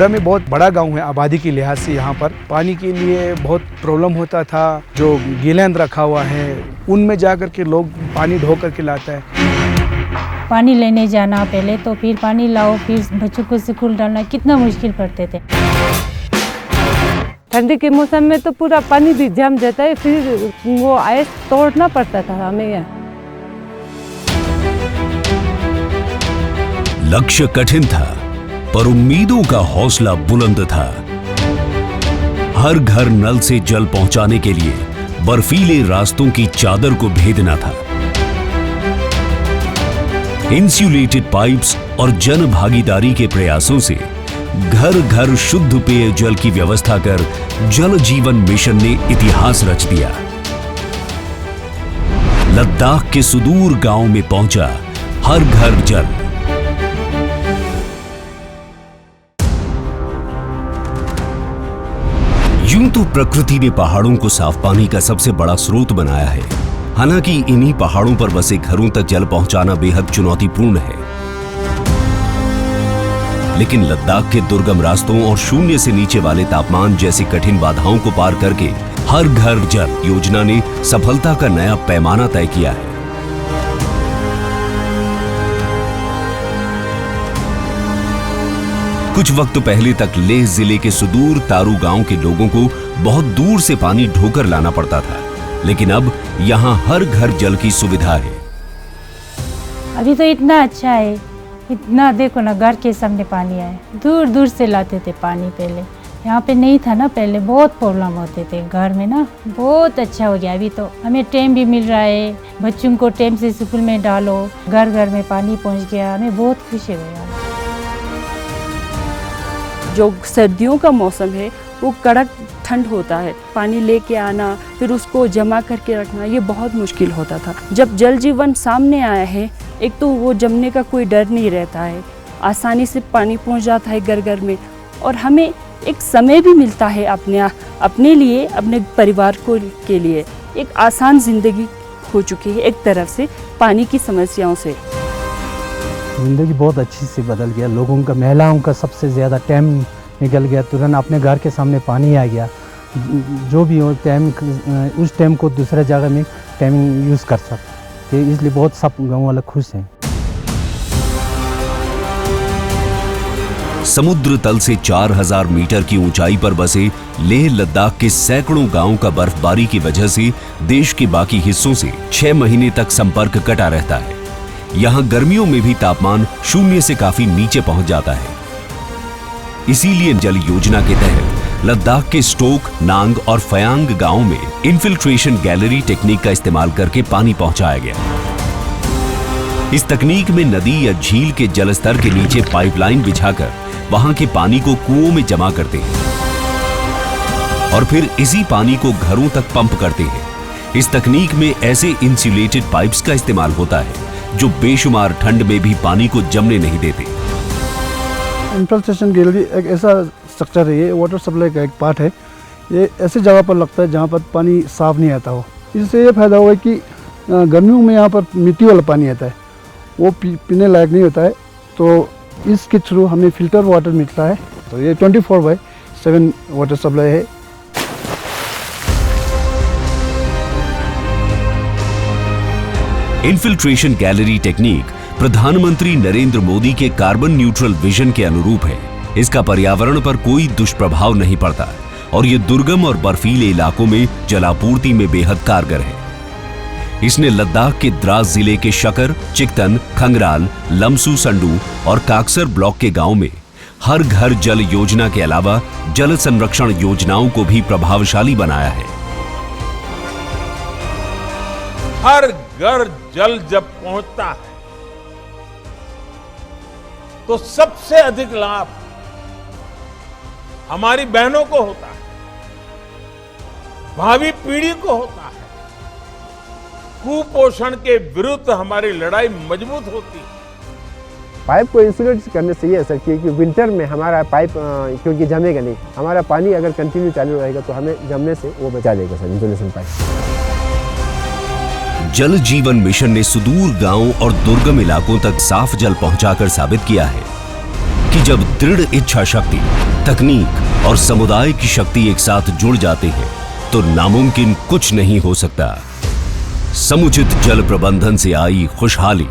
खबरा में बहुत बड़ा गांव है आबादी के लिहाज से। यहाँ पर पानी के लिए बहुत प्रॉब्लम होता था। जो गीलैंड रखा हुआ है उनमें जा कर के लोग पानी ढो करके लाता है। पानी लेने जाना पहले तो, फिर पानी लाओ, फिर बच्चों को स्कूल डालना, कितना मुश्किल पड़ते थे। ठंडी के मौसम में तो पूरा पानी भी जम जाता है, फिर वो आइस तोड़ना पड़ता था हमें यहाँ। लक्ष्य कठिन था पर उम्मीदों का हौसला बुलंद था। हर घर नल से जल पहुंचाने के लिए बर्फीले रास्तों की चादर को भेदना था। इंसुलेटेड पाइप्स और जन भागीदारी के प्रयासों से घर घर शुद्ध पेयजल की व्यवस्था कर जल जीवन मिशन ने इतिहास रच दिया। लद्दाख के सुदूर गांव में पहुंचा हर घर जल। यूं तो प्रकृति ने पहाड़ों को साफ पानी का सबसे बड़ा स्रोत बनाया है। हालांकि इन्हीं पहाड़ों पर बसे घरों तक जल पहुंचाना बेहद चुनौतीपूर्ण है। लेकिन लद्दाख के दुर्गम रास्तों और शून्य से नीचे वाले तापमान जैसी कठिन बाधाओं को पार करके हर घर जल योजना ने सफलता का नया पैमाना तय किया है। कुछ वक्त पहले तक लेह जिले के सुदूर तारू गांव के लोगों को बहुत दूर से पानी ढोकर लाना पड़ता था, लेकिन अब यहां हर घर जल की सुविधा है। अभी तो इतना अच्छा है, इतना देखो ना, घर के सामने पानी आए। दूर दूर से लाते थे पानी, पहले यहाँ पे नहीं था ना, पहले बहुत प्रॉब्लम होते थे घर में ना। बहुत अच्छा हो गया, अभी तो हमें टाइम भी मिल रहा है, बच्चों को टाइम से स्कूल में डालो, घर घर में पानी पहुँच गया, हमें बहुत खुशी हुई। जो सर्दियों का मौसम है वो कड़क ठंड होता है, पानी लेके आना फिर उसको जमा करके रखना ये बहुत मुश्किल होता था। जब जल जीवन सामने आया है, एक तो वो जमने का कोई डर नहीं रहता है, आसानी से पानी पहुंच जाता है घर घर में, और हमें एक समय भी मिलता है अपने लिए, अपने परिवार को के लिए। एक आसान जिंदगी हो चुकी है एक तरफ से पानी की समस्याओं से। ज़िंदगी बहुत अच्छी से बदल गया। लोगों का, महिलाओं का सबसे ज़्यादा टाइम निकल गया, तुरंत अपने घर के सामने पानी आ गया। जो भी हो टाइम, उस टाइम को दूसरे जगह में टाइम यूज़ कर सकते, इसलिए बहुत सब गाँव वाले खुश हैं। समुद्र तल से 4000 मीटर की ऊंचाई पर बसे लेह लद्दाख के सैकड़ों गांवों का बर्फबारी की वजह से देश के बाकी हिस्सों से 6 महीने तक संपर्क कटा रहता है। यहाँ गर्मियों में भी तापमान शून्य से काफी नीचे पहुंच जाता है। इसीलिए जल योजना के तहत लद्दाख के स्टोक, नांग और फयांग गांवों में इन्फिल्ट्रेशन गैलरी टेक्निक का इस्तेमाल करके पानी पहुंचाया गया। इस तकनीक में नदी या झील के जलस्तर के नीचे पाइपलाइन बिछाकर वहां के पानी को कुओं में जमा करते हैं और फिर इसी पानी को घरों तक पंप करते हैं। इस तकनीक में ऐसे इंसुलेटेड पाइप्स का इस्तेमाल होता है जो बेशुमार ठंड में भी पानी को जमने नहीं देते। इन्फिल्ट्रेशन गैलरी एक ऐसा स्ट्रक्चर है, ये वाटर सप्लाई का एक पार्ट है। ये ऐसी जगह पर लगता है जहाँ पर पानी साफ नहीं आता हो। इससे ये फायदा हुआ कि गर्मियों में यहाँ पर मिट्टी वाला पानी आता है, वो पीने लायक नहीं होता है, तो इसके थ्रू हमें फिल्टर वाटर मिलता है। तो ये 24/7 वाटर सप्लाई है। इन्फिल्ट्रेशन गैलरी टेक्निक प्रधानमंत्री नरेंद्र मोदी के कार्बन न्यूट्रल विजन के अनुरूप है। इसका पर्यावरण पर कोई दुष्प्रभाव नहीं पड़ता और ये दुर्गम और बर्फीले इलाकों में जलापूर्ति में बेहद कारगर है। इसने लद्दाख के द्रास जिले के शकर, चिकतन, खंगराल, लमसू संडू और काकसर ब्लॉक के गांव में हर घर जल योजना के अलावा जल संरक्षण योजनाओं को भी प्रभावशाली बनाया है। हर घर जल जब पहुंचता है तो सबसे अधिक लाभ हमारी बहनों को होता है, भावी पीढ़ी को होता है। कुपोषण के विरुद्ध हमारी लड़ाई मजबूत होती है। पाइप को इंसुलेट करने से ये असर किया कि विंटर में हमारा पाइप क्योंकि जमेगा नहीं, हमारा पानी अगर कंटिन्यू चालू रहेगा तो हमें जमने से वो बचा देगा सर, इंसुलेशन पाइप। जल जीवन मिशन ने सुदूर गांवों और दुर्गम इलाकों तक साफ जल पहुंचाकर साबित किया है कि जब दृढ़ इच्छा शक्ति, तकनीक और समुदाय की शक्ति एक साथ जुड़ जाते हैं तो नामुमकिन कुछ नहीं हो सकता। समुचित जल प्रबंधन से आई खुशहाली